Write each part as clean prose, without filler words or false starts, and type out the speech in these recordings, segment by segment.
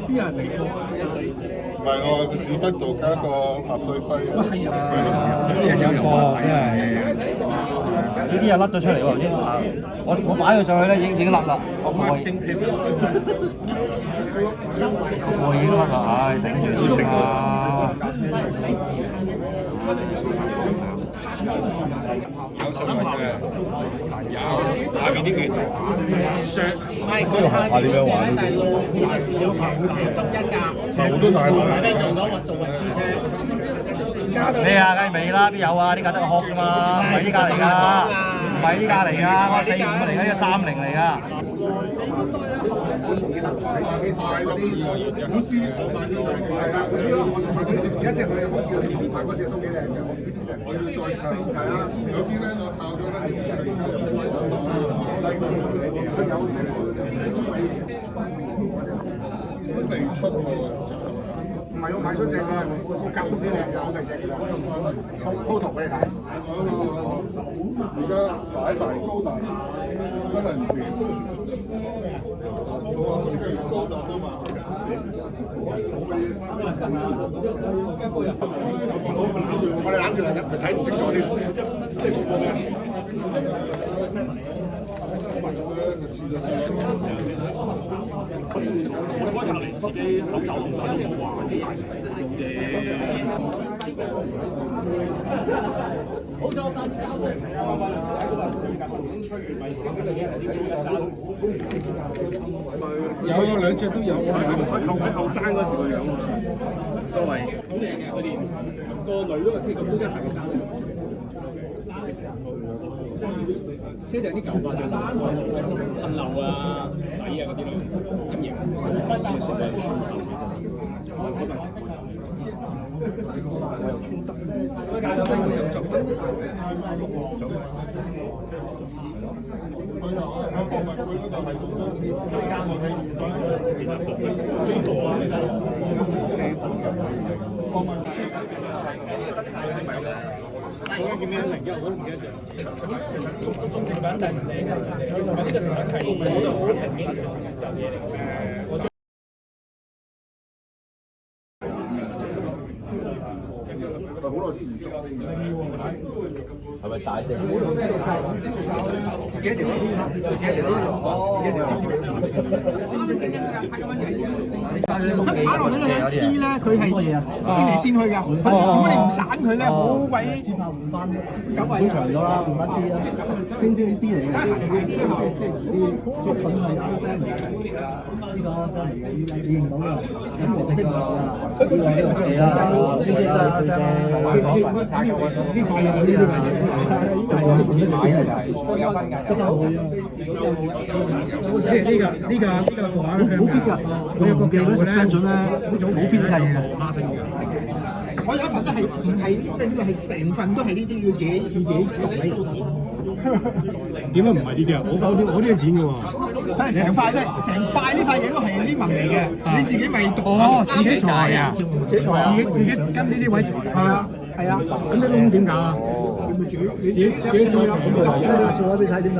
啲人嚟過，唔係我個屎忽度加個合水輝。係啊，有個真係呢啲又甩咗出嚟喎，先我擺佢上去咧已經甩啦，我已經甩啦，唉，頂住先啊！有新聞嘅，有下邊啲拳削，呢個下點樣玩呢啲？頭都大埋。咩啊？梗係未啦，邊有啊？呢架得個殼㗎嘛，唔係呢架嚟㗎，唔係呢架嚟㗎，我45嚟㗎，呢個30嚟㗎。自己買嗰啲股師，我買啲係啊，一隻佢好似你頭髮嗰隻都幾靚嘅，我唔知邊隻，我要再炒係啊，有啲咧我炒咗咧，其實佢而家又賣手市，有隻都未出喎。唔係我買咗隻㗎，個價都幾靚㗎，好細隻㗎，鋪圖俾你睇。而家擺大高大，真係唔掂。我呢個越高大啊嘛。我哋攬住嚟睇，睇唔清楚啲。我開頭你自己口罩唔戴都冇話嘅。好咗，但係有兩隻都有啊，後生嗰時個樣啊，所謂好靚嘅，佢連個女都即係個高踭鞋嘅衫。車頂啲舊化咗，噴漏啊、洗啊嗰啲咯，陰影。我又穿得，我又就得。叫咩名？我都唔記得咗。中成品定呢個成品係嗰度產品邊有嘢嚟嘅。好耐之前做，係咪大隻？自己一條，自己一條哦，自己一條。擺落去咧，佢黐咧，佢係先嚟先去㗎。如果你唔散佢咧，好鬼走位。長咗啦，換一啲啦，精啲嚟嘅，即係啲菌係啱啱嚟嘅，呢個啱嚟嘅，你認到㗎，黃色㗎，呢個係啦，呢啲都係佢啫。呢塊有呢啲就係自己買嘅就係有分㗎，真係會啊！呢個貨好 fit 㗎，佢有個鏡嗰啲 suspension 咧，好 fit 呢架嘢㗎。我有一份咧係成份都係呢啲要自己讀喺度剪。點解唔係呢啲啊？我啲剪嘅喎。成塊呢塊嘢都係啲紋嚟嘅，你自己咪讀。哦，自己裁啊！自己跟呢啲位裁。係啊。咁啲窿點搞啊？自己做啦。下次攞俾睇點解？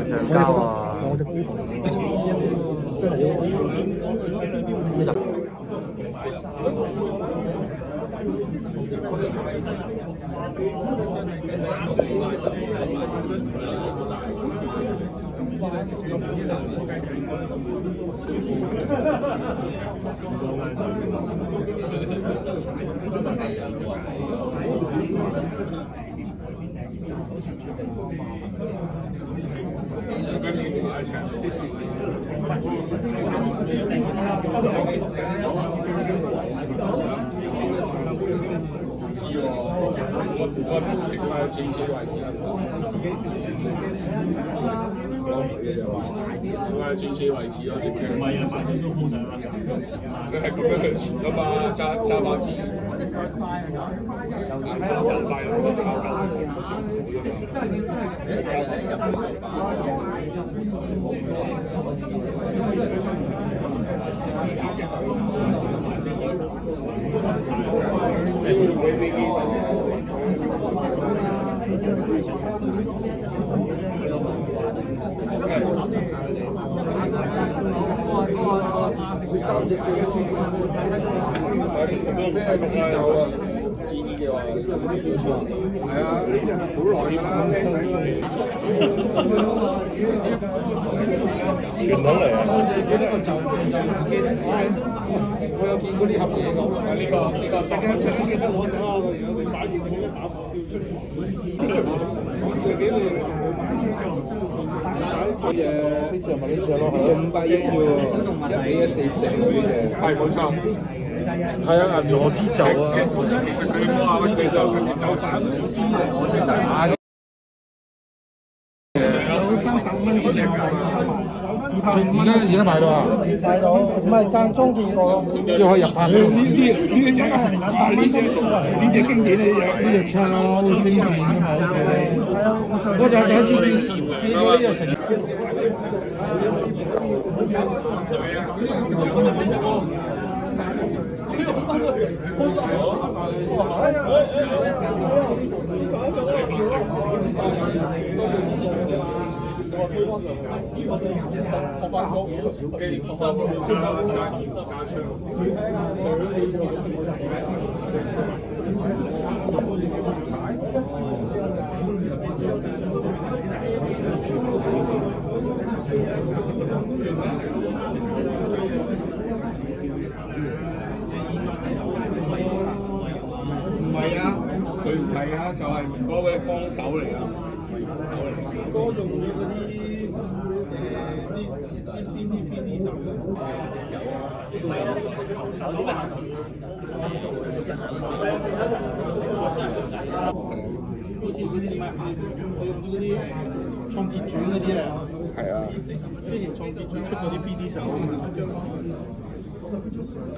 橡膠啊！我隻杯房真係。我自己買自己位置啦。我係自己位置咯，直嘅。唔係啊，買少少鋪上啦。佢係咁樣向前㗎嘛，揸把劍。手快又唔使抄緊。係啊，呢隻好耐㗎啦，靚仔。傳統嚟啊！記得個就我有見過呢盒嘢㗎。呢個陣間記得攞咗啊！我哋擺住佢打火燒出嚟。我上幾年仲冇擺出呢隻咪呢隻咯，500億要1:1:44嗰啲嘢。係冇錯。係啊，銀河之咒啊！其實佢話嗰啲就打而家買到啊！買到，唔係間中見過，要可以入拍呢隻經典呢隻超星戰啊嘛，我就係第一次見到呢隻成。唔係啊，佢唔係啊，就係嗰位幫手嚟㗎，幫手嚟。哥用咗嗰啲邊啲手好似嗰啲咩佢用嗰啲創傑傳嗰啲啊，係啊，之前創傑傳出嗰啲 3D 手啊嘛。係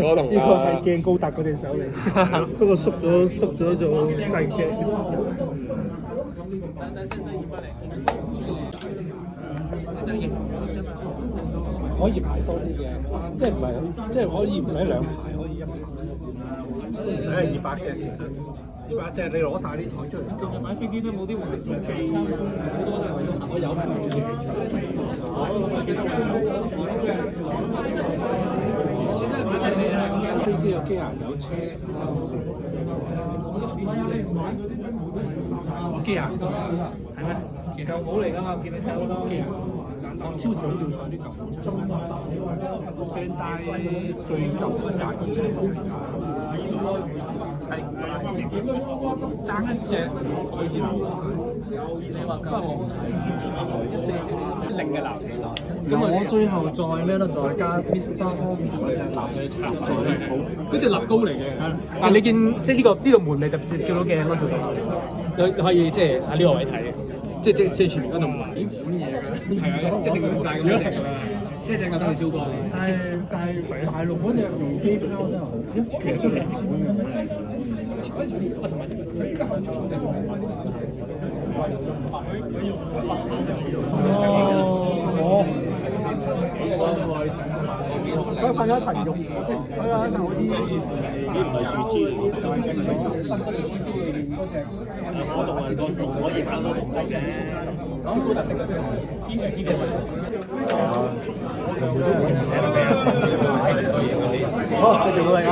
我同呢個係鏡高達嗰隻手嚟，不過縮咗做細隻。可以排多啲嘅，即係唔係即係可以唔使2排，可以1排，都唔使係200隻其實。200隻你攞晒啲台出嚟，淨係買飛機都冇啲運輸機，好多都係為咗我有飛機有機械有車，機械係咩？舊帽嚟㗎嘛，見你睇好多機械。超市好要上啲舊帽出嚟 ，band 帶最舊嗰隻爭一隻愛爾蘭你話夠？零嘅藍咁我最後再咩咧？再加 Mr. Home 嗰隻藍插水，嗰隻立高嚟嘅，但係你見即係呢個門你就照到鏡咯，做到你可以即係喺呢個位睇嘅，即係前面嗰度門。係啊，一定要晒咁樣㗎啦，車頂架都係燒過。但係大陸嗰隻用機拋真係好，其實出嚟佢噴咗一層肉，佢有一層好似呢唔係樹枝嚟嘅，就係新嗰條村都會練嗰隻。我同係個可以跑到紅色嘅，超高特色嘅啫，邊隻好，繼續努力啊！